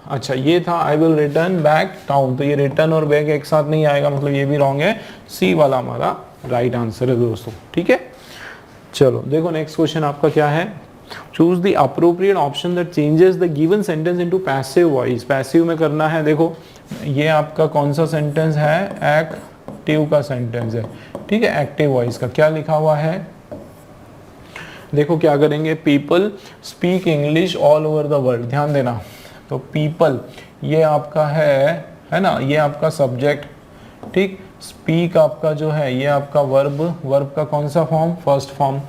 अच्छा ये था I will return back town, तो ये रिटर्न और बैक एक साथ नहीं आएगा, मतलब ये भी रॉन्ग है, सी वाला हमारा राइट आंसर है दोस्तों। ठीक है, चलो देखो नेक्स्ट क्वेश्चन आपका क्या है, choose the appropriate option that changes the given sentence into passive voice. Passive में करना है, देखो ये आपका कौन सा सेंटेंस है, एक्टिव का सेंटेंस है। ठीक है, एक्टिव वॉइस का क्या लिखा हुआ है, देखो क्या करेंगे, people speak English all over the world, ध्यान देना। तो पीपल ये आपका है ना, ये आपका सब्जेक्ट, ठीक। स्पीक आपका जो है ये आपका वर्ब, वर्ब का कौन सा फॉर्म, फर्स्ट फॉर्म।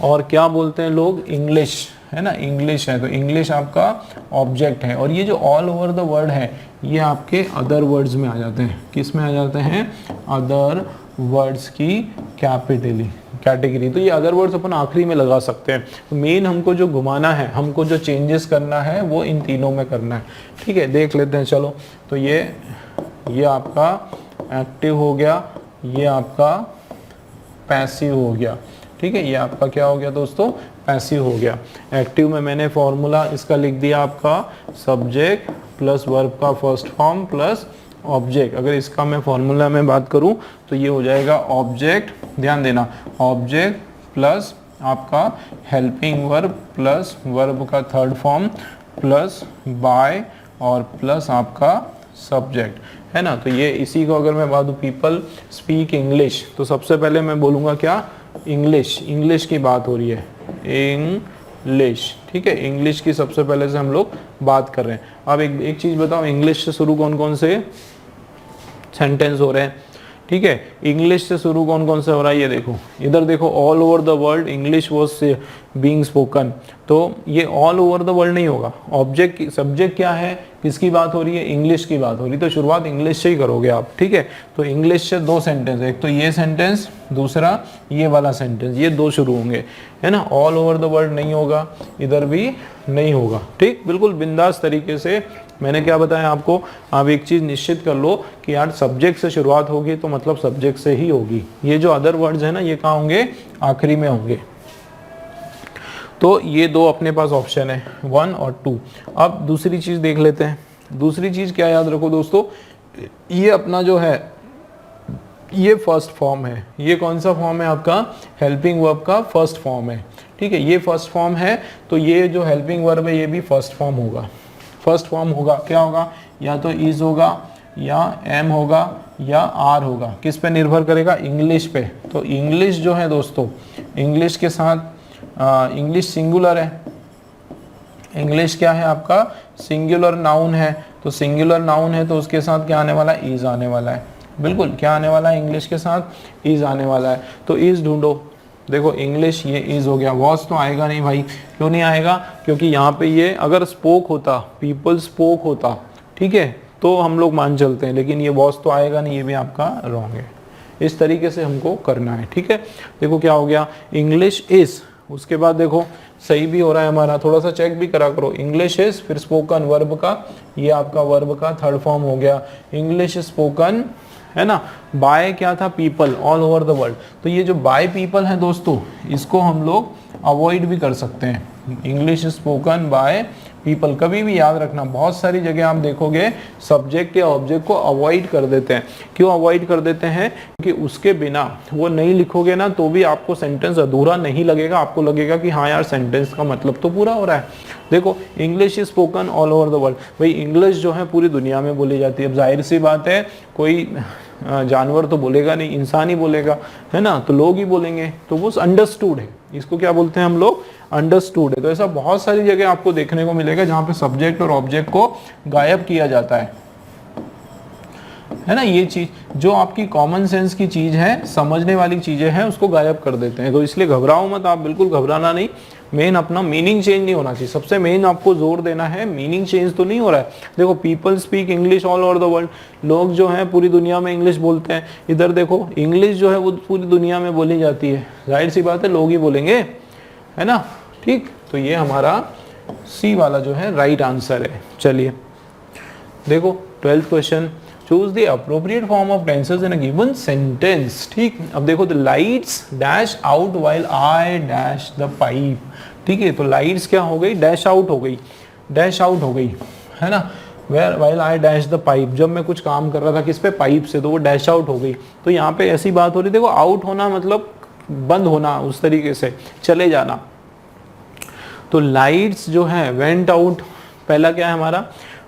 और क्या बोलते हैं लोग, इंग्लिश, है ना, इंग्लिश है, तो इंग्लिश आपका ऑब्जेक्ट है। और ये जो ऑल ओवर द वर्ल्ड है ये आपके अदर वर्ड्स में आ जाते हैं, किस में आ जाते हैं, अदर वर्ड्स की कैटेगरी। तो ये अदर वर्ड्स अपन आखिरी में लगा सकते हैं। तो मेन हमको जो घुमाना है, हमको जो चेंजेस करना है वो इन तीनों में करना है। ठीक है, देख लेते हैं चलो। तो ये आपका एक्टिव हो गया, ये आपका पैसिव हो गया। ठीक है, ये आपका क्या हो गया दोस्तों, पैसिव हो गया। एक्टिव में मैंने फॉर्मूला इसका लिख दिया आपका सब्जेक्ट प्लस वर्ब का फर्स्ट फॉर्म प्लस ऑब्जेक्ट। अगर इसका मैं फॉर्मूला में बात करूं तो ये हो जाएगा ऑब्जेक्ट, ध्यान देना, ऑब्जेक्ट प्लस आपका हेल्पिंग वर्ब प्लस वर्ब का थर्ड फॉर्म प्लस बाय और प्लस आपका सब्जेक्ट, है ना। तो ये इसी को अगर मैं बात दूं, पीपल स्पीक इंग्लिश, तो सबसे पहले मैं बोलूँगा क्या, इंग्लिश, इंग्लिश की बात हो रही है, इंग्लिश। ठीक है, इंग्लिश की सबसे पहले से हम लोग बात कर रहे हैं। अब एक चीज़ बताओ, इंग्लिश से शुरू कौन कौन से सेंटेंस हो रहे हैं। ठीक है, इंग्लिश से शुरू कौन कौन से हो रहा है, ये देखो इधर देखो, all over the world English was being spoken. तो ये ऑल ओवर द वर्ल्ड नहीं होगा, ऑब्जेक्ट सब्जेक्ट क्या है, किसकी बात हो रही है, इंग्लिश की बात हो रही है, तो शुरुआत इंग्लिश से ही करोगे आप। ठीक है, तो इंग्लिश से दो सेंटेंस, एक तो ये सेंटेंस, दूसरा ये वाला सेंटेंस, ये दो शुरू होंगे, है ना। ऑल ओवर द वर्ल्ड नहीं होगा, इधर भी नहीं होगा। ठीक, बिल्कुल बिंदास तरीके से मैंने क्या बताया आपको, आप एक चीज़ निश्चित कर लो कि यार सब्जेक्ट से शुरुआत होगी तो मतलब सब्जेक्ट से ही होगी। ये जो अदर वर्ड्स है ना, ये कहाँ होंगे, आखिरी में होंगे। तो ये दो अपने पास ऑप्शन है, 1 और 2। अब दूसरी चीज़ देख लेते हैं। दूसरी चीज़ क्या याद रखो दोस्तों, ये अपना जो है ये फर्स्ट फॉर्म है। ये कौन सा फॉर्म है आपका, हेल्पिंग वर्ब का फर्स्ट फॉर्म है। ठीक है, ये फर्स्ट फॉर्म है, तो ये जो हेल्पिंग वर्ब है ये भी फर्स्ट फॉर्म होगा। फर्स्ट फॉर्म होगा, क्या होगा, या तो इज होगा या एम होगा या आर होगा, किस पे निर्भर करेगा, इंग्लिश पे। तो इंग्लिश जो है दोस्तों, इंग्लिश के साथ इंग्लिश सिंगुलर है, इंग्लिश क्या है आपका, सिंगुलर नाउन है। तो सिंगुलर नाउन है तो उसके साथ क्या आने वाला है, इज आने वाला है। बिल्कुल क्या आने वाला है, इंग्लिश के साथ इज आने वाला है। तो इज ढूंढो, देखो इंग्लिश ये इज हो गया, वॉज तो आएगा नहीं भाई, क्यों नहीं आएगा, क्योंकि यहाँ पे ये अगर स्पोक होता, पीपल स्पोक होता, ठीक है, तो हम लोग मान चलते हैं, लेकिन ये वॉज तो आएगा नहीं, ये भी आपका रॉन्ग है। इस तरीके से हमको करना है। ठीक है, देखो क्या हो गया, इंग्लिश इज, उसके बाद देखो सही भी हो रहा है हमारा, थोड़ा सा चेक भी करा करो। इंग्लिश इज, फिर स्पोकन वर्ब का, ये आपका वर्ब का थर्ड फॉर्म हो गया, इंग्लिश स्पोकन, है ना। बाय क्या था, people all over the world. तो ये जो बाय पीपल है दोस्तों, इसको हम लोग अवॉइड भी कर सकते हैं। इंग्लिश स्पोकन बाय पीपल, कभी भी याद रखना, बहुत सारी जगह आप देखोगे सब्जेक्ट या ऑब्जेक्ट को अवॉइड कर देते हैं। क्यों अवॉइड कर देते हैं, क्योंकि उसके बिना वो नहीं लिखोगे ना तो भी आपको सेंटेंस अधूरा नहीं लगेगा, आपको लगेगा कि हाँ यार सेंटेंस का मतलब तो पूरा हो रहा है। देखो English is spoken all over the world, भाई इंग्लिश जो है पूरी दुनिया में बोली जाती है। अब जाहिर सी बात है, कोई जानवर तो बोलेगा नहीं, इंसान ही बोलेगा, है ना, तो लोग ही बोलेंगे, तो वो अंडरस्टूड है। इसको क्या बोलते हैं हम लोग, अंडरस्टूड है। तो ऐसा बहुत सारी जगह आपको देखने को मिलेगा जहाँ पे सब्जेक्ट और ऑब्जेक्ट को गायब किया जाता है ना। ये चीज जो आपकी कॉमन सेंस की चीज है, समझने वाली चीजें हैं, उसको गायब कर देते हैं। तो इसलिए घबराओ मत आप, बिल्कुल घबराना नहीं। मेन अपना मीनिंग चेंज नहीं होना चाहिए, सबसे मेन आपको जोर देना है, मीनिंग चेंज तो नहीं हो रहा है। देखो people speak English all over the world, लोग जो हैं पूरी दुनिया में इंग्लिश बोलते हैं। इधर देखो इंग्लिश जो है वो पूरी दुनिया में बोली जाती है, जाहिर सी बात है लोग ही बोलेंगे, है ना। ठीक, तो ये हमारा सी वाला जो है राइट आंसर है। चलिए देखो 12th question, choose the appropriate form of tenses in a given sentence. ठीक, अब देखो the lights dash out while I dash the pipe. ठीक है, तो लाइट्स क्या हो गई, डैश आउट हो गई, डैश आउट हो गई, है ना। While I dash the pipe, जब मैं कुछ काम कर रहा था किस पे, पाइप से, तो वो डैश आउट हो गई। तो यहाँ पे ऐसी बात हो रही, देखो आउट होना मतलब बंद होना, उस तरीके से चले जाना। तो लाइट्स जो है वेंट आउट, पहला क्या है हमारा,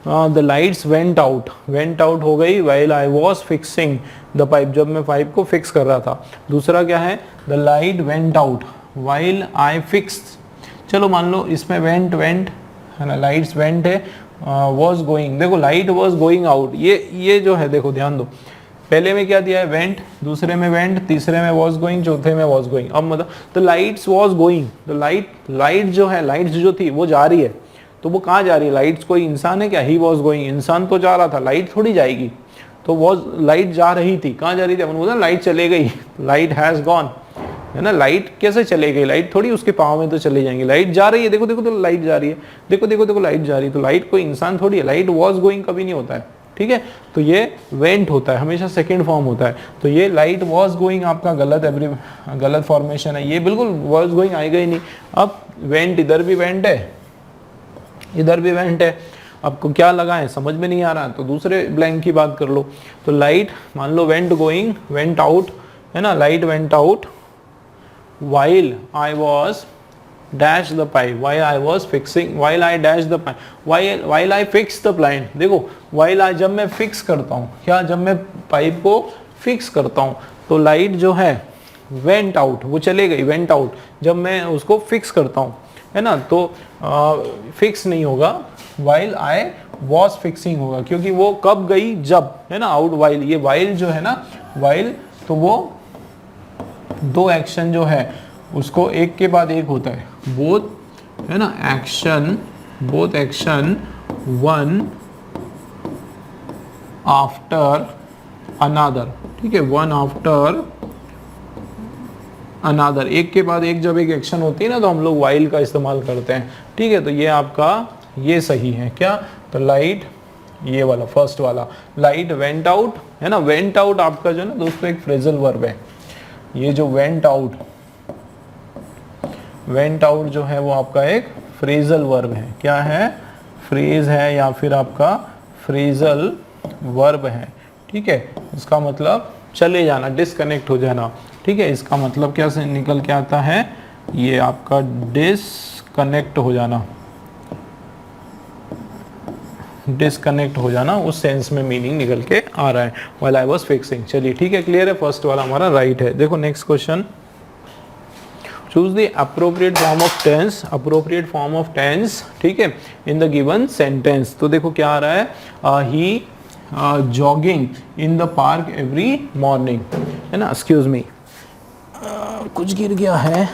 द लाइट्स वेंट आउट हो गई while I was fixing the pipe, जब मैं पाइप को फिक्स कर रहा था। दूसरा क्या है, the light went out while I fix, चलो मान लो इसमें वेंट है ना, लाइट्स वेंट है, वॉज गोइंग, देखो लाइट वॉज गोइंग आउट, ये जो है देखो ध्यान दो, पहले में क्या दिया है वेंट, दूसरे में वेंट, तीसरे में वॉज गोइंग, चौथे में वॉज गोइंग। अब मतलब द लाइट्स वॉज गोइंग, तो लाइट जो है, लाइट्स जो थी वो जा रही है, तो वो कहाँ जा रही है, लाइट्स कोई इंसान है क्या, ही वॉज गोइंग, इंसान तो जा रहा था, लाइट थोड़ी जाएगी, तो वॉज लाइट जा रही थी, कहाँ जा रही थी, अपन बोलते हैं लाइट चले गई, लाइट हैज गॉन, है ना, लाइट कैसे चले गई, लाइट थोड़ी उसके पाँव में तो चले जाएंगे, लाइट जा रही है, देखो देखो तो लाइट जा रही है, देखो देखो देखो लाइट जा रही है, तो लाइट कोई इंसान थोड़ी है, लाइट वॉज गोइंग कभी नहीं होता है, ठीक है। तो ये वेंट होता है, हमेशा सेकंड फॉर्म होता है, तो ये लाइट वॉज गोइंग आपका गलत फॉर्मेशन है, ये बिल्कुल वॉज गोइंग आएगा ही नहीं। अब वेंट, इधर भी वेंट है, इधर भी वेंट है, आपको क्या लगाएं समझ में नहीं आ रहा, तो दूसरे ब्लैंक की बात कर लो। तो लाइट मान लो वेंट गोइंग, वेंट आउट, है ना, light went out while I was dash the pipe, while I was fixing, while I dash the pipe, while I fix the plant, देखो while I, जब मैं फिक्स करता हूँ, क्या, जब मैं पाइप को फिक्स करता हूँ, तो लाइट जो है वेंट आउट, वो चले गई, वेंट आउट, जब मैं उसको फिक्स करता हूँ, है ना, तो फिक्स नहीं होगा, while I was fixing होगा, क्योंकि वो कब गई, जब, है ना, आउट while, ये while जो है ना, while, तो वो दो एक्शन जो है उसको एक के बाद एक होता है, बोथ, है ना, action, both action one after अनादर, ठीक है, वन आफ्टर अनादर, एक के बाद एक जब एक एक्शन होती है ना, तो हम लोग वाइल का इस्तेमाल करते हैं, ठीक है। तो ये आपका ये सही है क्या, तो लाइट, ये वाला फर्स्ट वाला, लाइट वेंट आउट, है ना, वेंट आउट आपका जो है ना दोस्तों एक फ्रेजल वर्ब है, ये जो वेंट आउट जो है वो आपका एक फ्रेजल वर्ब है, क्या है, फ्रेज है या फिर आपका फ्रेजल वर्ब है, ठीक है। इसका मतलब चले जाना, डिस्कनेक्ट हो जाना, ठीक है। इसका मतलब क्या से निकल के आता है, ये आपका डिस्कनेक्ट हो जाना, डिस्कनेक्ट हो जाना, उस सेंस में मीनिंग निकल के आ रहा है, व्हाइल आई वाज फिक्सिंग। चलिए ठीक है, क्लियर है, फर्स्ट वाला हमारा राइट है। देखो next question, choose the appropriate form of tense, appropriate form of tense, ठीक है, इन द गिवन सेंटेंस। तो देखो क्या आ रहा है, he jogging in the park every morning, है ना, एक्सक्यूज मी, कुछ गिर गया है,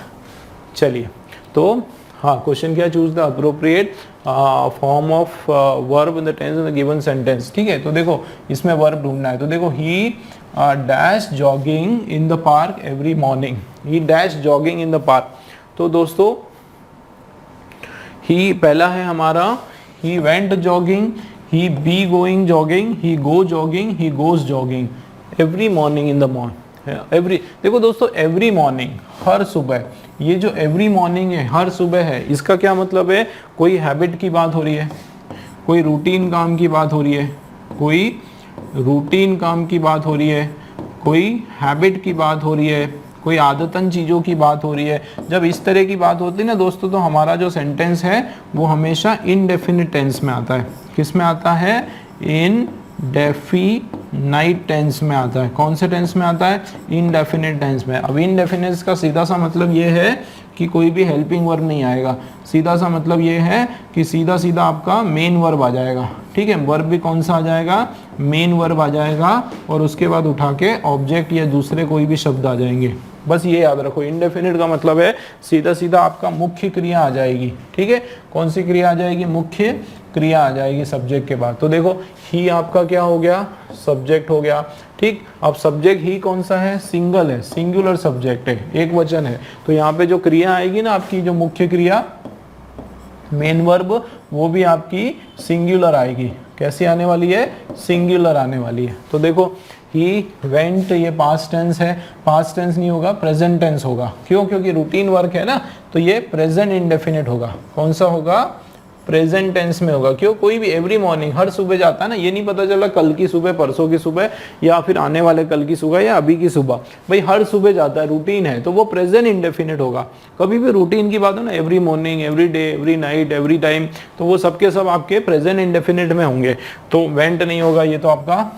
चलिए। तो हाँ, क्वेश्चन क्या, choose the appropriate form of verb in the tense in the given sentence, ठीक है। तो देखो इसमें वर्ब ढूंढना है, तो देखो ही dash jogging in the park every morning, he dash jogging in the park. तो दोस्तों ही पहला है हमारा, he went jogging, he be going jogging, he go jogging, he goes jogging every morning in the morning, every, देखो दोस्तों every morning, हर सुबह, ये जो एवरी मॉर्निंग है, हर सुबह है, इसका क्या मतलब है, कोई हैबिट की बात हो रही है, कोई रूटीन काम की बात हो रही है, कोई रूटीन काम की बात हो रही है, कोई हैबिट की बात हो रही है, कोई आदतन चीज़ों की बात हो रही है। जब इस तरह की बात होती है ना दोस्तों, तो हमारा जो सेंटेंस है वो हमेशा इनडेफिनिट टेंस में आता है। किस में आता है, इनडेफिनाइट टेंस में आता है। कौन से टेंस में आता है, इनडेफिनिट टेंस में। अब इनडेफिनिट का सीधा सा मतलब ये है कि कोई भी हेल्पिंग वर्ब नहीं आएगा, सीधा सा मतलब ये है कि सीधा सीधा आपका मेन वर्ब आ जाएगा, ठीक है। वर्ब भी कौन सा आ जाएगा, मेन वर्ब आ जाएगा, और उसके बाद उठा के ऑब्जेक्ट या दूसरे कोई भी शब्द आ जाएंगे। बस ये याद रखो, इनडेफिनिट का मतलब है सीधा सीधा आपका मुख्य क्रिया आ जाएगी, ठीक है। कौन सी क्रिया आ जाएगी, मुख्य क्रिया आ जाएगी सब्जेक्ट के बाद। तो देखो ही आपका क्या हो गया, सब्जेक्ट हो गया, ठीक। अब सब्जेक्ट ही कौन सा है, सिंगल है, सिंगुलर सब्जेक्ट है, एक वचन है। तो यहाँ पे जो क्रिया आएगी ना आपकी, जो मुख्य क्रिया मेन वर्ब, वो भी आपकी सिंगुलर आएगी। कैसी आने वाली है, सिंगुलर आने वाली है। तो देखो ही वेंट, ये पास्ट टेंस है, पास्ट टेंस नहीं होगा, प्रेजेंट टेंस होगा। क्यों, क्योंकि रूटीन वर्क है ना, तो ये प्रेजेंट इंडेफिनिट होगा। कौन सा होगा, प्रेजेंट टेंस में होगा। क्यों? कोई भी एवरी मॉर्निंग, हर सुबह जाता है ना, ये नहीं पता चला कल की सुबह, परसों की सुबह, या फिर आने वाले कल की सुबह या अभी की सुबह, भाई हर सुबह जाता है, रूटीन है, तो वो प्रेजेंट इंडेफिनिट होगा। कभी भी रूटीन की बात हो ना, every morning, every day, every night, every time, तो वो सबके सब आपके प्रेजेंट इंडेफिनिट में होंगे। तो वेंट नहीं होगा, ये तो आपका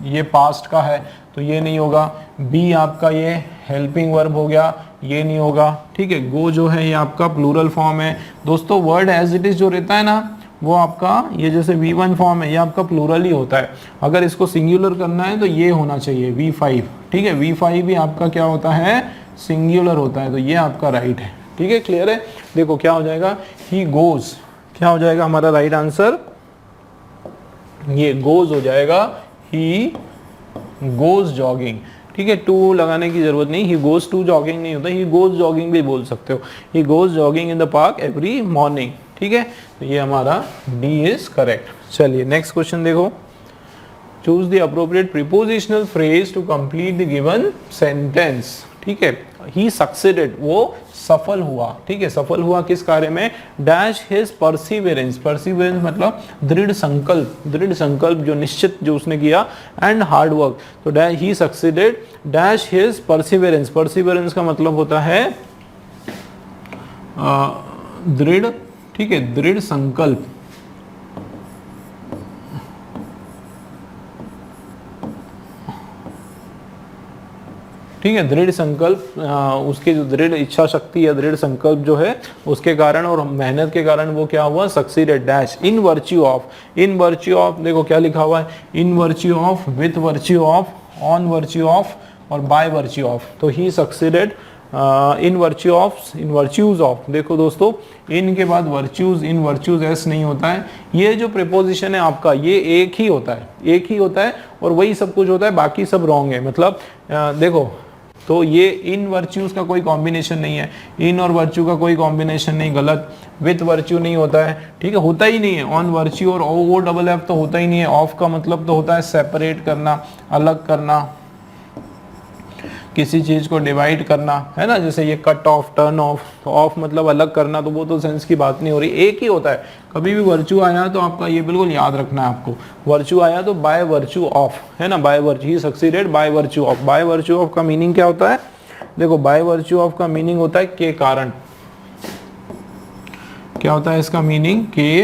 ये पास्ट का है, तो ये नहीं होगा। बी आपका ये हेल्पिंग वर्ब हो गया, ये नहीं होगा, ठीक है। गो जो है ये आपका प्लूरल फॉर्म है। दोस्तों वर्ड एज इट इज जो रहता है ना, वो आपका ये जैसे V1 फॉर्म है, ये आपका प्लूरल ही होता है। अगर इसको सिंगुलर करना है तो ये होना चाहिए V5, ठीक है। V5 भी आपका क्या होता है? सिंगुलर होता है, तो ये आपका राइट है, ठीक है। क्लियर है? देखो क्या हो जाएगा, ही गोज, क्या हो जाएगा हमारा राइट आंसर? ये गोज हो जाएगा, ही गोज जॉगिंग, ठीक है। टू लगाने की जरूरत नहीं, ही गोज टू जॉगिंग नहीं होता, ही गोज जॉगिंग भी बोल सकते हो, he goes jogging in the park every morning, ठीक है। तो ये हमारा डी इज करेक्ट। चलिए नेक्स्ट क्वेश्चन देखो, choose the appropriate prepositional phrase to complete the given sentence, ठीक है। ही सक्सेडेड, वो सफल हुआ, ठीक है। सफल हुआ किस कार्य में? डैश हिज परसिवेरेंस, परसिवेरेंस मतलब दृढ़ संकल्प, दृढ़ संकल्प जो निश्चित जो उसने किया, एंड हार्ड वर्क, तो dash he succeeded dash his perseverance, perseverance का मतलब होता है दृढ़, ठीक है, दृढ़ संकल्प, ठीक है। दृढ़ संकल्प, उसके जो दृढ़ इच्छा शक्ति या दृढ़ संकल्प जो है उसके कारण और मेहनत के कारण वो क्या हुआ? Succeeded dash in virtue of, in virtue of, देखो क्या लिखा हुआ है, in virtue of, with virtue of, on virtue of और बाय वर्च्यू ऑफ, तो he succeeded in virtue of, in virtues of. देखो दोस्तों, इन के बाद वर्च्यूज, इन वर्च्यूज एस नहीं होता है, ये जो प्रीपोजिशन है आपका ये एक ही होता है, एक ही होता है और वही सब कुछ होता है, बाकी सब रॉन्ग है। मतलब देखो, तो ये इन वर्च्यूज का कोई कॉम्बिनेशन नहीं है, इन और वर्च्यू का कोई कॉम्बिनेशन नहीं, गलत। विथ वर्च्यू नहीं होता है, ठीक है, होता ही नहीं है। ऑन वर्च्यू और ओ डबल एफ तो होता ही नहीं है। ऑफ का मतलब तो होता है सेपरेट करना, अलग करना, किसी चीज को डिवाइड करना, है ना, जैसे ये कट ऑफ, टर्न ऑफ, तो ऑफ मतलब अलग करना, तो वो तो सेंस की बात नहीं हो रही, एक ही होता है। कभी भी वर्च्यू आया तो आपका ये बिल्कुल याद रखना है आपको, वर्च्यू आया तो बाय वर्च्यू ऑफ, है ना, by virtue, he succeeded by virtue of. Bye virtue of का मीनिंग क्या होता है? देखो, बाय वर्च्यू ऑफ का मीनिंग होता है के कारण। क्या होता है इसका मीनिंग? के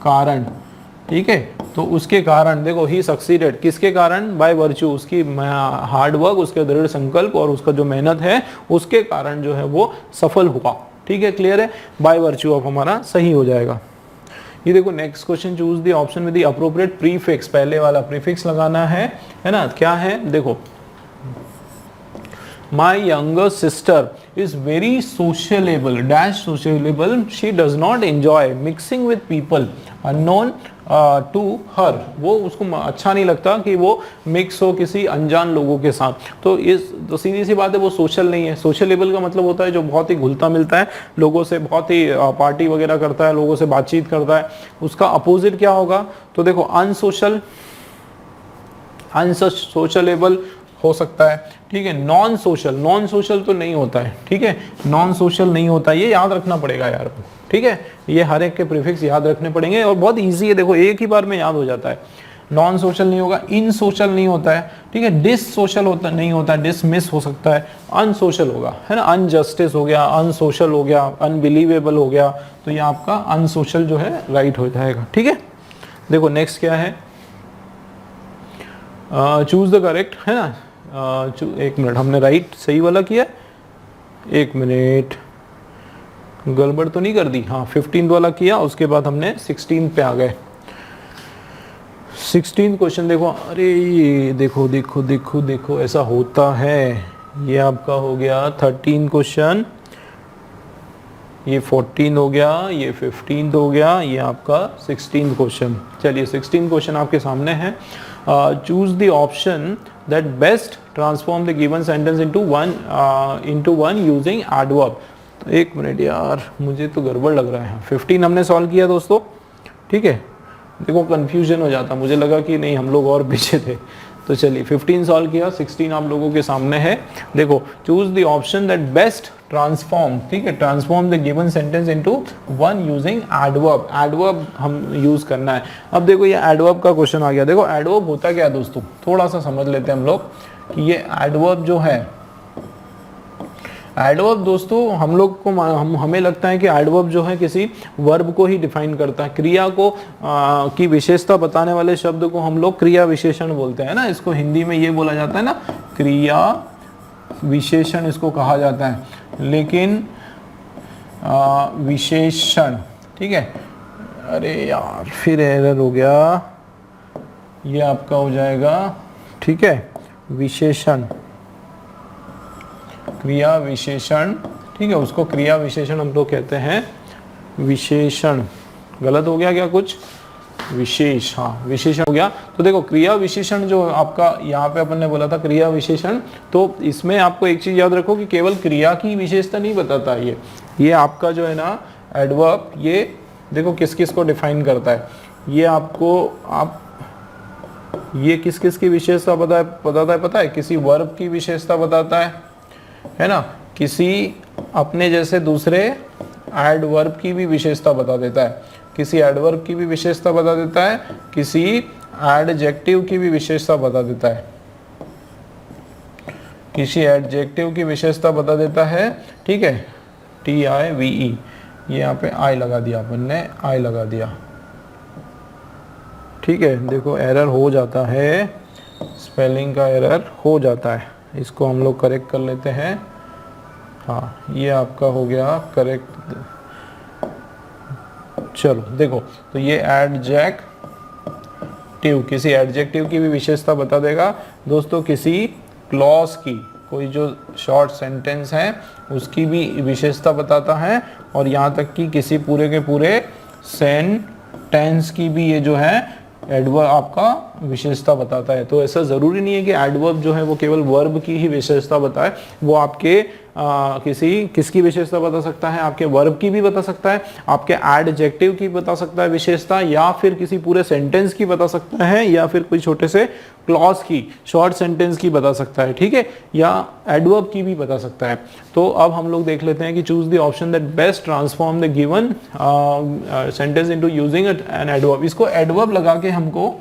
कारण, ठीक है। तो उसके कारण, देखो ही सक्सीडेड किसके कारण? बाय वर्च्यू, उसकी हार्ड वर्क, उसके दृढ़ संकल्प और उसका जो मेहनत है उसके कारण जो है वो सफल हुआ, ठीक है। क्लियर है? बाय वर्च्यू ऑफ हमारा सही हो जाएगा। ये देखो next question, choose the option with the appropriate prefix, पहले वाला प्रीफिक्स लगाना है ना। क्या है? देखो, My younger sister is very sociable, dash sociable, she does not enjoy mixing with people unknown to her, वो उसको अच्छा नहीं लगता कि वो मिक्स हो किसी अनजान लोगों के साथ। तो तो सीधी सी बात है, वो सोशल नहीं है। सोशलेबल का मतलब होता है जो बहुत ही घुलता मिलता है लोगों से, बहुत ही पार्टी वगैरह करता है, लोगों से बातचीत करता है। उसका अपोजिट क्या होगा? तो देखो अनसोशल, अनसोशलेबल हो सकता है, ठीक है। नॉन सोशल, नॉन सोशल तो नहीं होता है, ठीक है, नॉन सोशल नहीं होता, ये याद रखना पड़ेगा यार, ठीक है। ये हर एक के प्रीफिक्स याद रखने पड़ेंगे और बहुत इजी है, देखो एक ही बार में याद हो जाता है। नॉन सोशल नहीं होगा, इन सोशल नहीं होता है, ठीक है, डिस सोशल होता नहीं होता है, डिसमिस हो सकता है, अनसोशल होगा, है ना, अनजस्टिस हो गया, अनसोशल हो गया, अनबिलीवेबल हो गया, तो ये आपका अनसोशल जो है राइट हो जाएगा, ठीक है। देखो नेक्स्ट क्या है, चूज द करेक्ट, है ना। एक मिनट, हमने राइट सही वाला किया, एक मिनट, गड़बड़ तो नहीं कर दी? हाँ, 15 वाला किया, उसके बाद हमने 16 पे आ गए। 16 क्वेश्चन देखो, अरे ये देखो देखो देखो देखो, ऐसा होता है। ये आपका हो गया 13 क्वेश्चन, ये 14 हो गया, ये 15 हो गया, ये आपका 16 क्वेश्चन। चलिए 16 क्वेश्चन आपके सामने है। Choose the option that best transform the given sentence into one using adverb। तो एक मिनट यार, मुझे तो गड़बड़ लग रहा है। 15 हमने सॉल्व किया दोस्तों, ठीक है। देखो कंफ्यूजन हो जाता, मुझे लगा कि नहीं हम लोग और पीछे थे, तो चलिए 15 सॉल्व किया, 16 आप लोगों के सामने है। देखो, choose the option that best transform, ठीक है, transform the given sentence into one using adverb. Adverb हम यूज करना है। अब देखो ये एडवर्ब का क्वेश्चन आ गया। देखो एडवर्ब होता क्या है दोस्तों, थोड़ा सा समझ लेते हैं हम लोग कि ये एडवर्ब जो है, एडवर्ब दोस्तों हम लोग को हमें लगता है कि एडवर्ब जो है किसी वर्ब को ही डिफाइन करता है, क्रिया को की विशेषता बताने वाले शब्द को हम लोग क्रिया विशेषण बोलते हैं ना। इसको हिंदी में ये बोला जाता है ना, क्रिया विशेषण इसको कहा जाता है। लेकिन विशेषण, ठीक है, अरे यार फिर एरर हो गया, ये आपका हो जाएगा, ठीक है, विशेषण, क्रिया विशेषण, ठीक है, उसको क्रिया विशेषण हम लोग कहते हैं। विशेषण गलत हो गया क्या कुछ, विशेष, हाँ विशेषण हो गया। तो देखो क्रिया विशेषण जो आपका यहाँ पे अपन ने बोला था क्रिया विशेषण, तो इसमें आपको एक चीज याद रखो कि केवल क्रिया की विशेषता नहीं बताता ये आपका जो है ना एडवर्ब, ये देखो किस किस को डिफाइन करता है। ये आपको ये किस किस की विशेषता बताता है पता है, किसी वर्ब की विशेषता बताता है ना, किसी अपने जैसे दूसरे एडवर्ब की भी विशेषता बता देता है, किसी एडवर्ब की भी विशेषता बता देता है, किसी एडजेक्टिव की भी विशेषता बता देता है, किसी एडजेक्टिव की विशेषता बता देता है, ठीक है, TIVE, ये यहाँ पे आई लगा दिया अपन ने, आई लगा दिया, ठीक है। देखो एरर हो जाता है, स्पेलिंग का एरर हो जाता है, इसको हम लोग करेक्ट कर लेते हैं। हाँ ये आपका हो गया करेक्ट। चलो देखो, तो ये एडजेक्टिव, किसी एडजेक्टिव की भी विशेषता बता देगा दोस्तों, किसी क्लॉज की, कोई जो शॉर्ट सेंटेंस है उसकी भी विशेषता बताता है, और यहाँ तक कि किसी पूरे के पूरे सेंटेंस की भी ये जो है एडवर्ब आपका विशेषता बताता है। तो ऐसा जरूरी नहीं है कि एडवर्ब जो है वो केवल वर्ब की ही विशेषता बताए, वो आपके किसकी विशेषता बता सकता है, आपके वर्ब की भी बता सकता है, आपके एडजेक्टिव की बता सकता है विशेषता, या फिर किसी पूरे सेंटेंस की बता सकता है, या फिर कोई छोटे से क्लॉज की, शॉर्ट सेंटेंस की बता सकता है, ठीक है, या एडवर्ब की भी बता सकता है। तो अब हम लोग देख लेते हैं कि choose the option that best transform the given sentence into using an adverb. इसको एडवर्ब लगा के हमको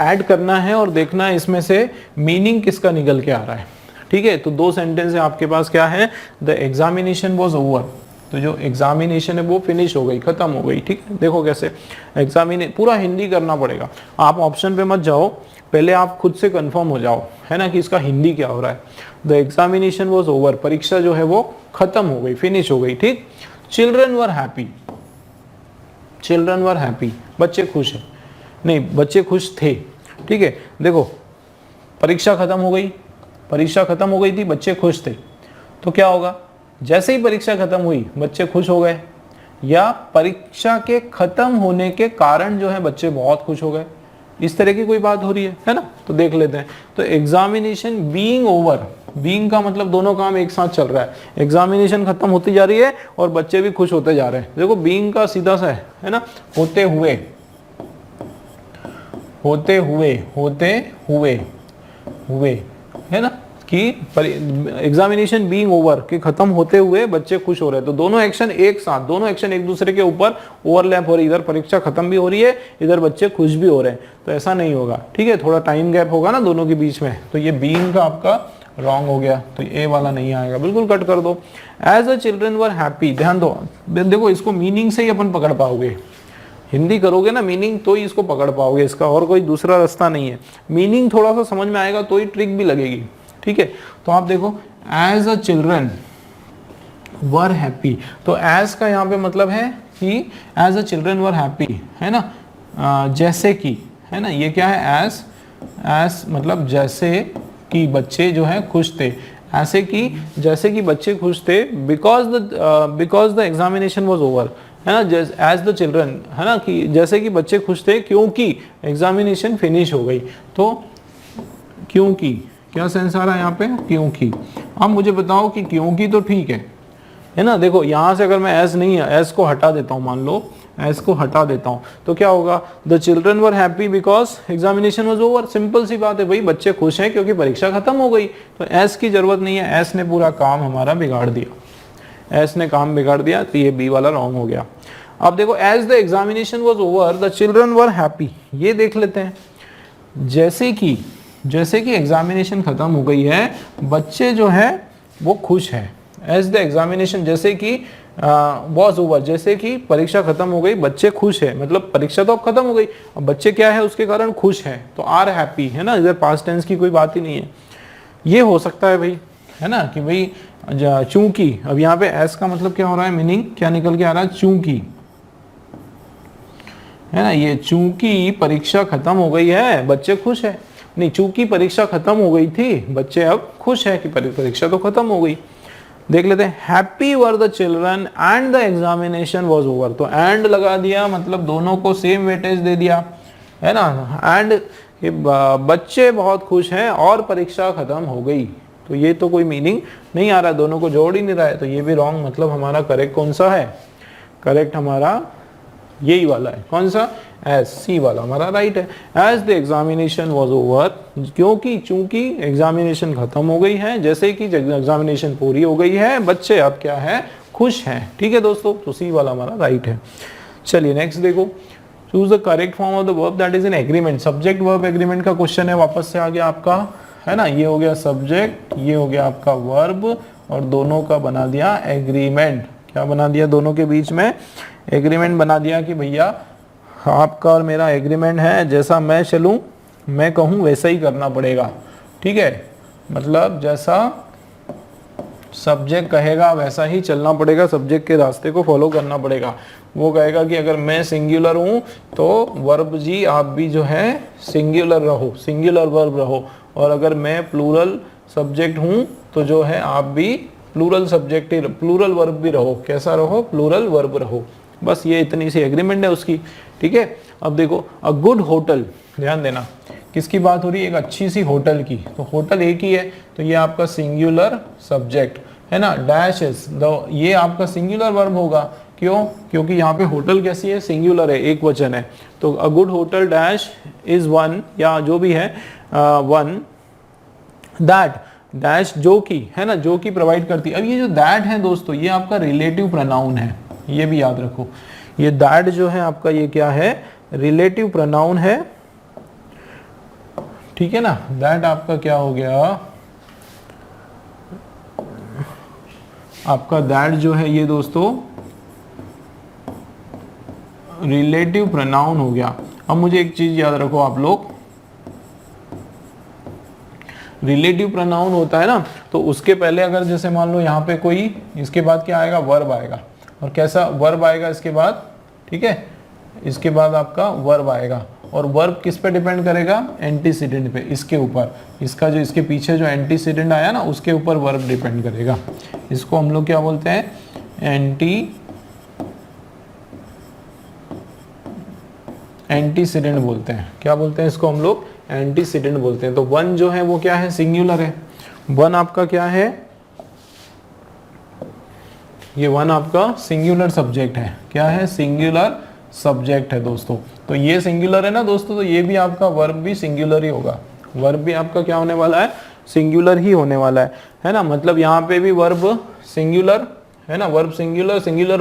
ऐड करना है और देखना है इसमें से मीनिंग किसका निकल के आ रहा है, ठीक है। तो दो सेंटेंस है आपके पास, क्या है, द एग्जामिनेशन वाज ओवर, तो जो एग्जामिनेशन है वो फिनिश हो गई, खत्म हो गई, ठीक है। देखो कैसे पूरा हिंदी करना पड़ेगा, आप ऑप्शन पे मत जाओ, पहले आप खुद से कंफर्म हो जाओ, है ना, कि इसका हिंदी क्या हो रहा है। द एग्जामिनेशन वाज ओवर, परीक्षा जो है वो खत्म हो गई, फिनिश हो गई, ठीक। Children were happy, children were happy, बच्चे खुश है, नहीं बच्चे खुश थे, ठीक है। देखो परीक्षा खत्म हो गई, परीक्षा खत्म हो गई थी, बच्चे खुश थे, तो क्या होगा, जैसे ही परीक्षा खत्म हुई बच्चे खुश हो गए, या परीक्षा के खत्म होने के कारण जो है बच्चे बहुत खुश हो गए, इस तरह की कोई बात हो रही है ना। तो देख लेते हैं। तो एग्जामिनेशन बीइंग ओवर, बीइंग का मतलब दोनों काम एक साथ चल रहा है, एग्जामिनेशन खत्म होती जा रही है और बच्चे भी खुश होते जा रहे हैं। देखो बीइंग का सीधा सा है ना, होते हुए, होते हुए, होते हुए, हुए, है ना, कि एग्जामिनेशन बीइंग ओवर, कि खत्म होते हुए बच्चे खुश हो रहे हैं। तो दोनों एक्शन एक साथ, दोनों एक्शन एक दूसरे के ऊपर ओवरलैप हो रही है, इधर परीक्षा खत्म भी हो रही है, इधर बच्चे खुश भी हो रहे हैं, तो ऐसा नहीं होगा, ठीक है, थोड़ा टाइम गैप होगा ना दोनों के बीच में। तो ये बीइंग का आपका रॉन्ग हो गया, तो ए वाला नहीं आएगा, बिल्कुल कट कर दो। As a children were happy, ध्यान दो, देखो इसको मीनिंग से ही अपन पकड़ पाओगे, हिंदी करोगे ना मीनिंग तो ही इसको पकड़ पाओगे, इसका और कोई दूसरा रास्ता नहीं है। मीनिंग थोड़ा सा समझ में आएगा तो ही ट्रिक भी लगेगी, ठीक है। तो आप देखो as a children were happy, तो एज का यहाँ पे मतलब है कि as a children were happy, है ना, जैसे कि, है ना, ये क्या है, एज मतलब जैसे कि बच्चे जो है खुश थे, ऐसे कि जैसे कि बच्चे खुश थे, because the examination was over, है ना, एज द चिल्ड्रन, है ना, कि जैसे कि बच्चे खुश थे क्योंकि एग्जामिनेशन फिनिश हो गई। तो क्योंकि क्या सेंस आ रहा है यहाँ पे, क्योंकि। अब मुझे बताओ कि क्योंकि तो ठीक है ना। देखो यहाँ से अगर मैं एज नहीं, एज को हटा देता हूँ, मान लो एस को हटा देता हूँ तो क्या होगा, the children were happy because examination was over. Simple सी बात है भाई, बच्चे खुश हैं क्योंकि परीक्षा खत्म हो गई। तो एस की जरूरत नहीं है, एस ने पूरा काम हमारा बिगाड़ दिया, एस ने काम बिगाड़ दिया, तो ये बी वाला रॉन्ग हो गया। अब देखो, as the examination was over the children were happy, ये देख लेते हैं। जैसे कि एग्जामिनेशन खत्म हो गई है, बच्चे जो है वो खुश है। एज द एग्जामिनेशन, जैसे कि वॉज ओवर, जैसे कि परीक्षा खत्म हो गई, बच्चे खुश है, मतलब परीक्षा तो अब खत्म हो गई, अब बच्चे क्या है उसके कारण खुश है, तो आर हैप्पी है ना, इधर पास्ट टेंस की कोई बात ही नहीं है। ये हो सकता है भाई, है ना, कि भाई चूंकि, अब यहाँ पे एस का मतलब क्या हो रहा है, मीनिंग क्या निकल के आ रहा है, चूंकि, है ना, ये चूंकि परीक्षा खत्म हो गई है बच्चे खुश है, नहीं चूंकि परीक्षा खत्म हो गई थी बच्चे अब खुश है कि परीक्षा तो खत्म हो गई। देख लेते हैं, happy were the children and the examination was over, तो एंड लगा दिया, मतलब दोनों को सेम वेटेज दे दिया, है ना, एंड बच्चे बहुत खुश हैं और परीक्षा खत्म हो गई, तो ये तो कोई मीनिंग नहीं आ रहा, दोनों को जोड़ ही नहीं रहा है, तो ये भी रॉन्ग। मतलब हमारा करेक्ट कौन सा है, करेक्ट हमारा यही वाला है, कौन सा, एस, सी वाला हमारा राइट है। As the examination was over, क्योंकि चूंकि एग्जामिनेशन खत्म हो गई है, जैसे कि एग्जामिनेशन पूरी हो गई है, बच्चे अब क्या है, खुश हैं। ठीक है दोस्तों, तो सी वाला हमारा राइट है। चलिए नेक्स्ट देखो, choose the correct form of the verb that is in agreement. Subject verb agreement का क्वेश्चन है, वापस से आ गया आपका, है ना, ये हो गया सब्जेक्ट, ये हो गया आपका वर्ब, और दोनों का बना दिया एग्रीमेंट। क्या बना दिया, दोनों के बीच में एग्रीमेंट बना दिया कि भैया आपका और मेरा एग्रीमेंट है, जैसा मैं चलूं, मैं कहूं वैसा ही करना पड़ेगा। ठीक है, मतलब जैसा सब्जेक्ट कहेगा वैसा ही चलना पड़ेगा, सब्जेक्ट के रास्ते को फॉलो करना पड़ेगा। वो कहेगा कि अगर मैं सिंगुलर हूं तो वर्ब जी आप भी जो है सिंगुलर रहो, सिंगुलर वर्ब रहो, और अगर मैं प्लूरल सब्जेक्ट हूं तो जो है आप भी प्लूरल सब्जेक्ट, प्लूरल वर्ब भी रहो। कैसा रहो, प्लूरल वर्ब रहो। बस ये इतनी सी एग्रीमेंट है उसकी। ठीक है, अब देखो, अ गुड होटल, ध्यान देना किसकी बात हो रही है, एक अच्छी सी होटल की, तो होटल एक ही है, तो ये आपका सिंगुलर सब्जेक्ट है ना, डैश इज द, ये आपका सिंगुलर वर्ब होगा। क्यों, क्योंकि यहाँ पे होटल कैसी है, सिंगुलर है, एक वचन है, तो a good hotel dash is one, या जो भी है वन, दैट डैश जो की, है ना, जो की प्रोवाइड करती है। अब ये जो दैट है दोस्तों, ये आपका रिलेटिव प्रोनाउन है, ये भी याद रखो, ये दैट जो है आपका, ये क्या है, रिलेटिव प्रोनाउन है। ठीक है ना, दैट आपका क्या हो गया, आपका दैट जो है ये दोस्तों रिलेटिव प्रोनाउन हो गया। अब मुझे एक चीज याद रखो आप लोग, रिलेटिव प्रोनाउन होता है ना, तो उसके पहले अगर जैसे मान लो यहाँ पे कोई, इसके बाद क्या आएगा, वर्ब आएगा, और कैसा वर्ब आएगा इसके बाद, ठीक है, इसके बाद आपका वर्ब आएगा, और वर्ब किस पे डिपेंड करेगा, एंटीसीडेंट पे, इसके ऊपर, इसका जो इसके पीछे जो एंटीसीडेंट आया ना उसके ऊपर वर्ब डिपेंड करेगा। इसको हम लोग क्या बोलते हैं, एंटीसीडेंट बोलते हैं। क्या बोलते हैं इसको हम लोग, एंटीसीडेंट बोलते हैं। तो वन जो है वो क्या है, सिंगुलर है, वन आपका क्या है, ये वन आपका सिंगुलर सब्जेक्ट है। क्या है, सिंगुलर सब्जेक्ट है दोस्तों। तो ये सिंगुलर है ना दोस्तों, तो ये भी आपका वर्ब भी सिंगुलर ही होगा, वर्ब भी आपका क्या होने वाला है, सिंगुलर ही होने वाला है ना। मतलब यहाँ पे भी वर्ब सिंगुलर है ना, वर्ब सिंगुलर, सिंगुलर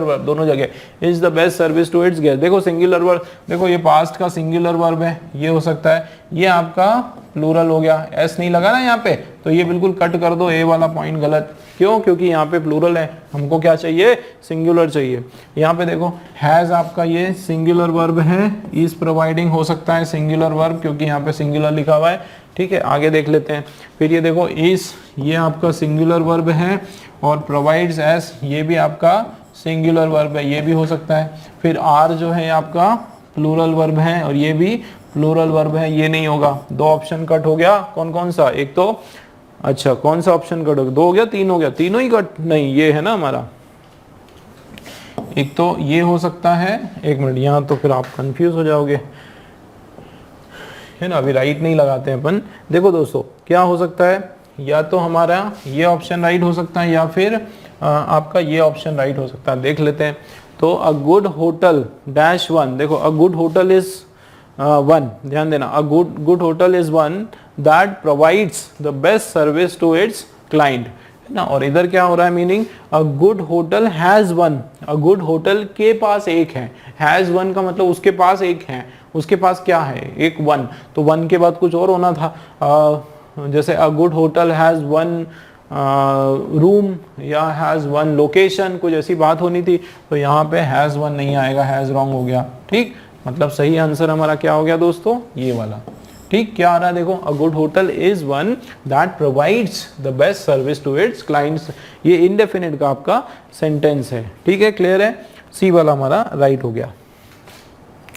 वर्ब दोनों जगह। Is the best service to its guest. देखो सिंगुलर वर्ब, देखो ये पास्ट का सिंगुलर वर्ब है, ये हो सकता है, ये आपका प्लूरल हो गया, एस नहीं लगा ना यहाँ पे, तो ये बिल्कुल कट कर दो, ए वाला पॉइंट गलत। क्यों, क्योंकि यहाँ पे प्लूरल है, हमको क्या चाहिए, सिंगुलर चाहिए। यहाँ पे देखो हैज आपका ये सिंगुलर वर्ब है, इज प्रोवाइडिंग हो सकता है सिंगुलर वर्ब, क्योंकि यहाँ पे सिंगुलर लिखा हुआ है। ठीक है, आगे देख लेते हैं। फिर ये देखो इज, ये आपका सिंगुलर वर्ब है, और प्रोवाइड्स एस, ये भी आपका सिंगुलर वर्ब है, ये भी हो सकता है। फिर आर जो है आपका प्लूरल वर्ब है, और ये भी प्लूरल वर्ब है, ये नहीं होगा। दो ऑप्शन कट हो गया, कौन कौन सा, एक तो, अच्छा कौन सा ऑप्शन कट हो गया, दो हो गया, तीन हो गया, तीनों ही कट नहीं, ये है ना हमारा, एक तो ये हो सकता है, एक मिनट यहाँ तो फिर आप कंफ्यूज हो जाओगे, है ना, अभी राइट नहीं लगाते हैं अपन। देखो दोस्तों क्या हो सकता है, या तो हमारा ये ऑप्शन राइट हो सकता है, या फिर आपका ये ऑप्शन राइट हो सकता है। देख लेते हैं। तो a good hotel dash one, देखो a good hotel is one, ध्यान देना, a good hotel is one that provides the best service to its client, है ना। और इधर क्या हो रहा है meaning, a good hotel has one, a good hotel के पास एक है, हैज वन का मतलब उसके पास एक है, उसके पास क्या है, एक वन, तो वन के बाद कुछ और होना था, जैसे अ good hotel has one room या हैज वन लोकेशन, कुछ ऐसी बात होनी थी, तो यहाँ पे हैज वन नहीं आएगा, हैज रॉन्ग हो गया, ठीक। मतलब सही आंसर हमारा क्या हो गया दोस्तों, ये वाला, ठीक। क्या आ रहा है देखो, a good hotel is one that provides the best service to its clients, ये इंडेफिनिट का आपका सेंटेंस है, ठीक है, क्लियर है। सी वाला हमारा राइट हो गया।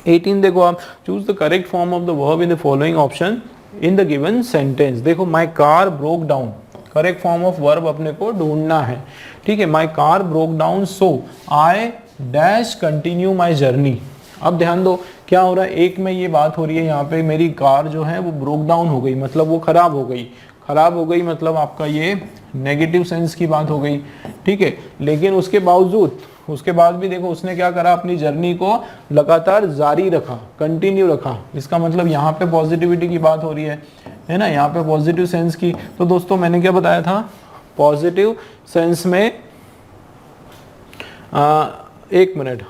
18 देखो आप, choose the correct form of the verb in the following option in the given sentence. देखो my car broke down, correct form of verb अपने को ढूंढना है, ठीक है। My car broke down so I dash continue my journey. अब ध्यान दो क्या हो रहा है, एक में ये बात हो रही है यहाँ पे, मेरी कार जो है वो ब्रोक डाउन हो गई, मतलब वो खराब हो गई, खराब हो गई मतलब आपका ये नेगेटिव सेंस की बात हो गई, ठीक है। लेकिन उसके बावजूद, उसके बाद भी देखो उसने क्या करा, अपनी जर्नी को लगातार जारी रखा, कंटिन्यू रखा, इसका मतलब यहाँ पे पॉजिटिविटी की बात हो रही है ना, यहाँ पे पॉजिटिव सेंस की। तो दोस्तों मैंने क्या बताया था, पॉजिटिव सेंस में एक मिनट,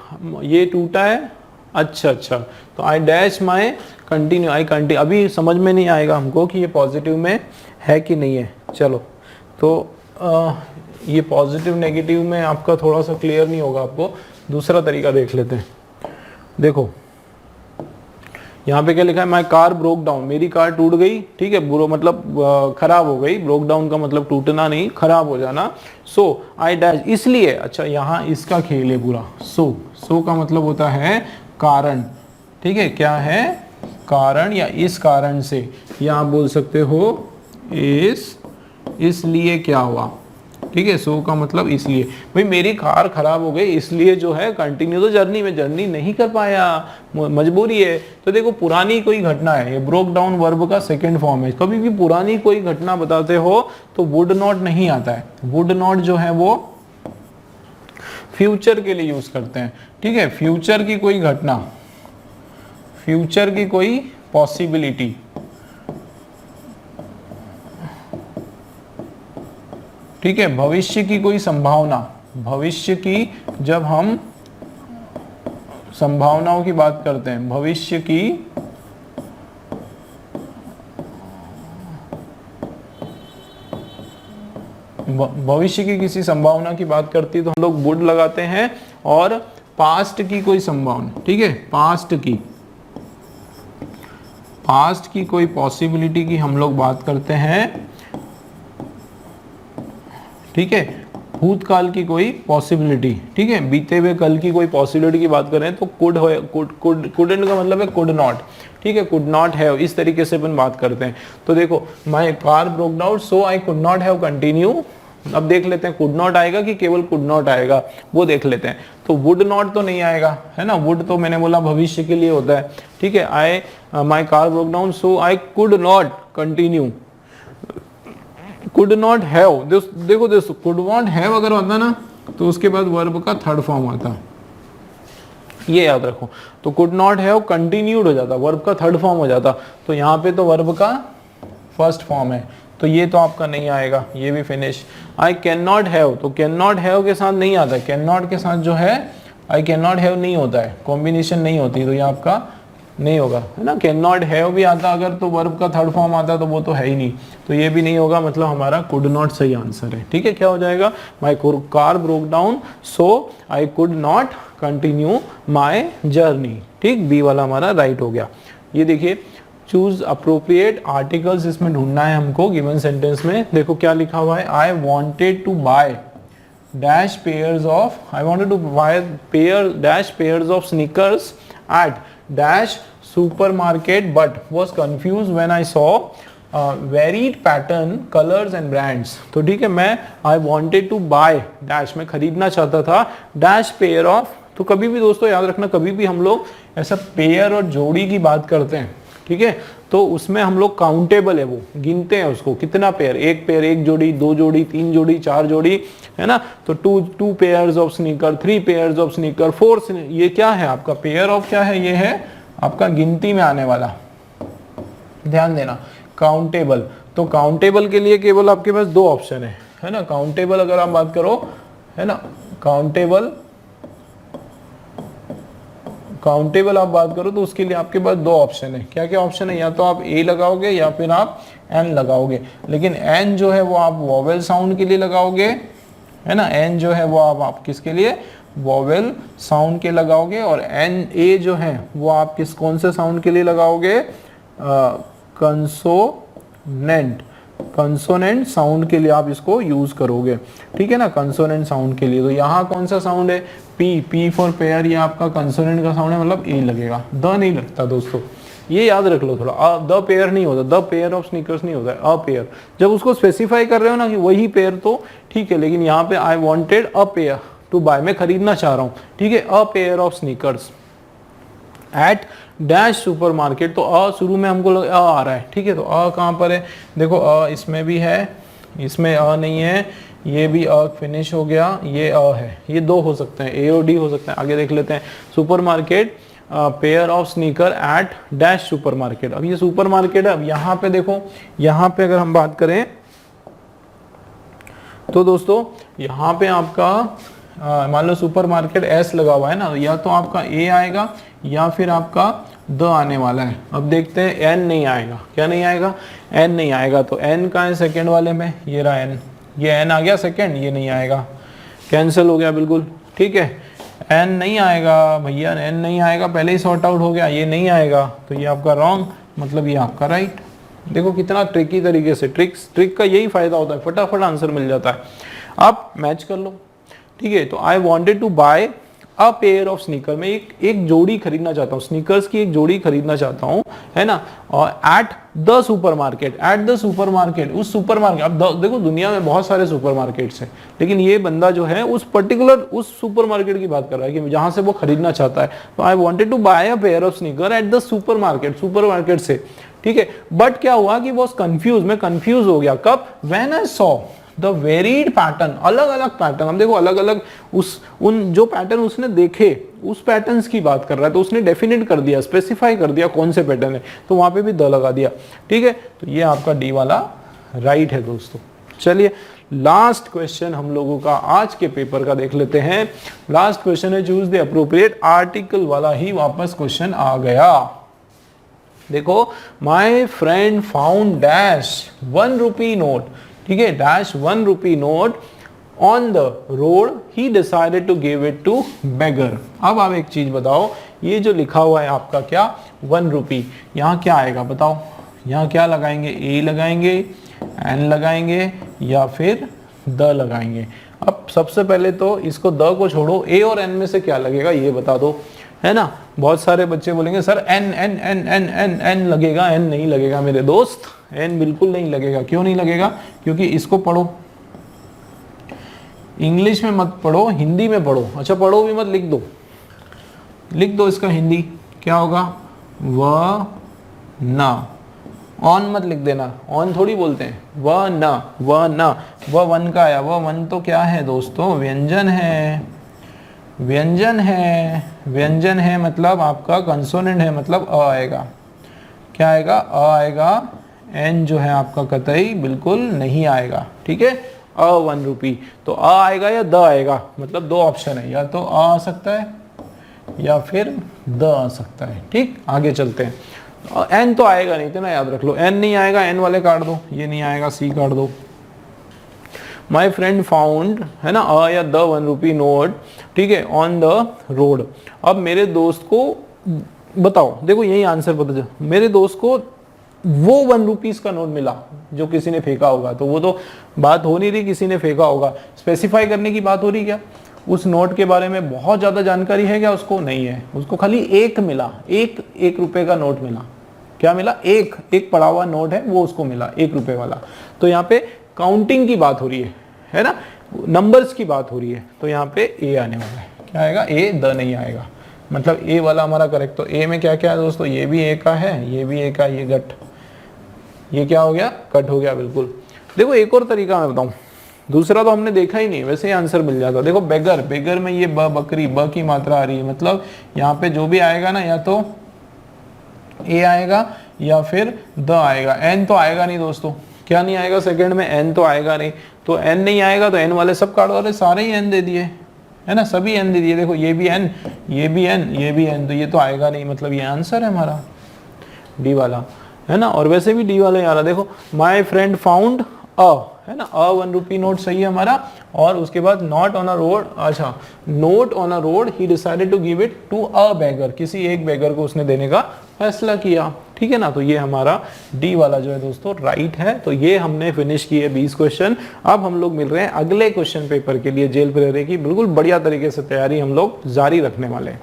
ये टूटा है, अच्छा, तो I dash my continue, I continue, अभी समझ में नहीं आएगा हमको कि ये पॉजिटिव में है कि नहीं है, चलो तो ये पॉजिटिव नेगेटिव में आपका थोड़ा सा क्लियर नहीं होगा, आपको दूसरा तरीका देख लेते हैं। देखो यहाँ पे क्या लिखा है, माई कार ब्रोक डाउन, मेरी कार टूट गई, ठीक है, बुरो मतलब खराब हो गई, ब्रोक डाउन का मतलब टूटना नहीं, खराब हो जाना। सो आई डैश, इसलिए, अच्छा यहाँ इसका खेल है पूरा, सो का मतलब होता है कारण, ठीक है, क्या है, कारण या इस कारण से, या आप बोल सकते हो इसलिए क्या हुआ, ठीक है। सो का मतलब इसलिए, भाई मेरी कार खराब हो गई इसलिए जो है कंटिन्यू तो जर्नी में जर्नी नहीं कर पाया, मजबूरी है। तो देखो पुरानी कोई घटना है, ये ब्रोक डाउन वर्ब का सेकंड फॉर्म है, कभी भी पुरानी कोई घटना बताते हो तो वुड नॉट नहीं आता है, वुड नॉट जो है वो फ्यूचर के लिए यूज करते हैं, ठीक है। फ्यूचर की कोई घटना, फ्यूचर की कोई पॉसिबिलिटी, ठीक है, भविष्य की कोई संभावना, भविष्य की, जब हम संभावनाओं की बात करते हैं, भविष्य की, भविष्य की किसी संभावना की बात करती तो हम लोग वुड लगाते हैं, और पास्ट की कोई संभावना, ठीक है, पास्ट की कोई पॉसिबिलिटी की हम लोग बात करते हैं, ठीक है, भूतकाल की कोई पॉसिबिलिटी, ठीक है, बीते हुए कल की कोई पॉसिबिलिटी की बात करें तो कुडंट का मतलब है कुड नॉट, ठीक है, कुड नॉट हैव, इस तरीके से अपन बात करते हैं। तो देखो my car broke down so I could not have continue, अब देख लेते हैं कुड नॉट आएगा कि केवल कुड नॉट आएगा, वो देख लेते हैं। तो वुड नॉट तो नहीं आएगा, है ना, वुड तो मैंने बोला भविष्य के लिए होता है, ठीक है। I my car broke down so I could not continue, could not have, देखो कुड नॉट हैव अगर आता ना तो उसके बाद वर्ब का थर्ड फॉर्म आता, ये याद रखो। तो कुड नॉट हैव कंटिन्यूड हो जाता, वर्ब का थर्ड फॉर्म हो जाता, तो यहाँ पे तो वर्ब का फर्स्ट फॉर्म है, तो ये तो आपका नहीं आएगा, ये भी finish. I can not have, तो कैन नॉट हैव के साथ नहीं आता, कैन नॉट के साथ जो है आई कैन नॉट हैव नहीं होता है, कॉम्बिनेशन नहीं होती, तो ये आपका नहीं होगा, है ना। कैन नॉट हैव भी आता अगर तो वर्ब का थर्ड फॉर्म आता तो वो तो है ही नहीं, तो ये भी नहीं होगा, मतलब हमारा कुड नॉट सही आंसर है, ठीक है। क्या हो जाएगा, माई car broke down so I could not continue my journey, ठीक, बी वाला हमारा राइट हो गया। ये देखिए चूज अप्रोप्रिएट आर्टिकल्स, इसमें ढूंढना है हमको गिवन सेंटेंस में। देखो क्या लिखा हुआ है, I wanted to buy dash pairs of, I wanted to buy dash pairs of sneakers at dash supermarket but was confused when I saw varied pattern colors and brands। तो ठीक है, मैं I wanted to buy dash, मैं खरीदना चाहता था dash pair of, तो कभी भी दोस्तों याद रखना, कभी भी हम लोग ऐसा पेयर और जोड़ी की बात करते हैं, ठीक है, तो उसमें हम लोग काउंटेबल है, वो गिनते हैं उसको, कितना पेयर, एक पेयर, एक जोड़ी, दो जोड़ी, तीन जोड़ी, चार जोड़ी, है ना। तो two pairs of sneaker, 3 pairs of sneaker, 4, ये क्या है आपका पेयर ऑफ, क्या है, ये है आपका गिनती में आने वाला, ध्यान देना, काउंटेबल। तो काउंटेबल के लिए केवल आपके पास 2 ऑप्शन है ना। काउंटेबल अगर आप बात करो, है ना, काउंटेबल आप बात करो तो उसके लिए आपके पास 2 ऑप्शन है। क्या क्या ऑप्शन है, या तो आप ए लगाओगे या फिर आप एन लगाओगे। लेकिन एन जो है वो आप वोवेल साउंड के लिए लगाओगे, है ना, एन जो है वो आप किसके लिए, वोवेल साउंड के लगाओगे। और एन ए जो है वो आप कौन से साउंड के लिए लगाओगे, कंसोनेंट साउंड के लिए आप इसको यूज करोगे, ठीक है ना, कंसोनेंट साउंड के लिए। तो यहाँ कौन सा साउंड है, पी फॉर पेयर, ये आपका कंसोनेंट का साउंड है, मतलब ए लगेगा, द नहीं लगता दोस्तों, ये याद रख लो थोड़ा। द पेयर नहीं होता, द पेयर ऑफ स्नीकर्स नहीं होता है, अ पेयर। जब उसको स्पेसिफाई कर रहे हो ना कि वही पेयर तो ठीक है, लेकिन यहाँ पे I wanted a pair to buy, मैं खरीदना चाह रहा हूँ, ठीक है, a pair of sneakers at dash supermarket. तो अ शुरू में हमको अ आ रहा है, ठीक है, तो अ कहाँ पर है, देखो अ इसमें भी है, इसमें अ नहीं है, ये भी अ फिनिश हो गया, ये अ है, ये 2 हो सकते हैं, ए और डी हो सकते हैं। आगे देख लेते हैं, supermarket pair of sneaker at dash supermarket. अब ये सुपरमार्केट है। अब यहाँ पे देखो, यहाँ पे अगर हम बात करें तो दोस्तों यहाँ पे आपका मान लो सुपरमार्केट एस लगा हुआ है ना, या तो आपका ए आएगा या फिर आपका द आने वाला है। अब देखते हैं, एन नहीं आएगा, क्या नहीं आएगा, एन नहीं आएगा। तो एन कहाँ है, सेकेंड वाले में, ये रहा एन, ये एन आ गया सेकेंड, ये नहीं आएगा, कैंसिल हो गया बिल्कुल, ठीक है। एन नहीं आएगा भैया, एन नहीं आएगा, पहले ही सॉर्ट आउट हो गया, ये नहीं आएगा, तो ये आपका रॉन्ग, मतलब ये आपका राइट। देखो कितना ट्रिकी तरीके से, ट्रिक का यही फायदा होता है, फटाफट आंसर मिल जाता है। आप मैच कर लो, ठीक है। तो I wanted to buy a pair of sneaker, मैं एक जोड़ी खरीदना चाहता हूँ, स्नीकर्स की एक जोड़ी खरीदना चाहता हूँ, है ना, और एट द सुपरमार्केट, उस सुपरमार्केट। अब देखो दुनिया में बहुत सारे सुपरमार्केट्स हैं, लेकिन ये बंदा जो है उस पर्टिकुलर उस सुपरमार्केट की बात कर रहा है कि जहां से वो खरीदना चाहता है। तो I wanted to buy a pair of sneaker at the supermarket से, ठीक है। बट क्या हुआ कि वो कंफ्यूज, मैं कंफ्यूज हो गया, कब, when I saw the varied pattern, अलग अलग पैटर्न। हम देखो अलग अलग उन जो पैटर्न उसने देखे, उस पैटर्न्स की बात कर रहा है, तो उसने डेफिनेट कर दिया, स्पेसिफाई कर दिया कौन से पैटर्न है, तो वहां पे भी द लगा दिया, ठीक है। तो ये आपका डी वाला राइट है दोस्तों। चलिए लास्ट क्वेश्चन हम लोगों का आज के पेपर का देख लेते हैं। लास्ट क्वेश्चन है चूज द अप्रोप्रिएट आर्टिकल वाला ही वापस क्वेश्चन आ गया। देखो, my friend found dash 1 rupee note, ठीक है, dash 1 rupee note on the road, he decided to give it to beggar. अब आप एक चीज बताओ, ये जो लिखा हुआ है आपका क्या, 1 रुपी, यहाँ क्या आएगा बताओ, यहाँ क्या लगाएंगे, ए लगाएंगे, एन लगाएंगे या फिर द लगाएंगे। अब सबसे पहले तो इसको द को छोड़ो, ए और एन में से क्या लगेगा ये बता दो, है ना। बहुत सारे बच्चे बोलेंगे sir an an an an an an लगेगा, एन नहीं लगेगा मेरे दोस्त, एन बिल्कुल नहीं लगेगा। क्यों नहीं लगेगा, क्योंकि इसको पढ़ो, इंग्लिश में मत पढ़ो, हिंदी में पढ़ो। अच्छा पढ़ो भी मत, लिख दो इसका हिंदी क्या होगा, व ना, ऑन मत लिख देना, ऑन थोड़ी बोलते हैं, व न, व वन का आया, व वन तो क्या है दोस्तों, व्यंजन है, व्यंजन है मतलब आपका कंसोनेंट है, मतलब अ आएगा, क्या आएगा, अ आएगा, एन जो है आपका कतई बिल्कुल नहीं आएगा, ठीक है। अ 1 रुपी, तो अ आएगा या द आएगा, मतलब 2 ऑप्शन है, या तो अ आ सकता है या फिर द आ सकता है, ठीक। आगे चलते हैं, एन तो आएगा नहीं, इतना याद रख लो, एन नहीं आएगा, एन वाले काट दो, ये नहीं आएगा, सी काट दो। माई फ्रेंड फाउंड, है ना, अ या द 1 रुपी नोट, ठीक है, ऑन द रोड। अब मेरे दोस्त को बताओ, देखो यही आंसर पता चला, मेरे दोस्त को वो 1 रुपीज का नोट मिला जो किसी ने फेंका होगा, तो वो तो बात हो नहीं रही किसी ने फेंका होगा, स्पेसिफाई करने की बात हो रही क्या, उस नोट के बारे में बहुत ज्यादा जानकारी है क्या उसको, नहीं है, उसको खाली एक मिला, एक रुपए का नोट मिला, क्या मिला, एक पड़ा हुआ नोट है वो उसको मिला, 1 रुपए वाला। तो यहाँ पे काउंटिंग की बात हो रही है ना, नंबर्स की बात हो रही है, तो यहाँ पे ए आने वाला है, क्या आएगा, ए, द नहीं आएगा, मतलब ए वाला हमारा करेक्ट। तो ए में क्या क्या है दोस्तों, ये भी ए का है, ये भी ए का, ये गट ये क्या हो गया, कट हो गया बिल्कुल। देखो एक और तरीका मैं बताऊं, दूसरा तो हमने देखा ही नहीं, वैसे ही आंसर मिल जाता। देखो बेगर, बेगर में ये ब बकरी, ब की मात्रा आ रही है, मतलब यहाँ पे जो भी आएगा ना, या तो ए आएगा या फिर द आएगा, एन तो आएगा नहीं दोस्तों। क्या नहीं आएगा सेकंड में, एन तो आएगा नहीं। तो एन नहीं आएगा तो एन वाले सब काट, वाले सारे ही एन दे दिए है ना, सभी एन दे दिए। देखो ये भी एन, ये भी एन, ये भी एन, तो ये तो आएगा नहीं, मतलब ये आंसर है हमारा डी वाला, है ना। और वैसे भी डी वाला ही आ रहा, देखो माई फ्रेंड फाउंड अ, है ना, अ 1 रुपी नोट सही है हमारा। और उसके बाद नॉट ऑन अ रोड, अच्छा note on a road he decided to give it to a beggar, किसी एक बेगर को उसने देने का फैसला किया, ठीक है ना। तो ये हमारा डी वाला जो है दोस्तों राइट है। तो ये हमने फिनिश किए 20 क्वेश्चन। अब हम लोग मिल रहे हैं अगले क्वेश्चन पेपर के लिए जेल प्रेरे की बिल्कुल बढ़िया तरीके से तैयारी हम लोग जारी रखने वाले हैं।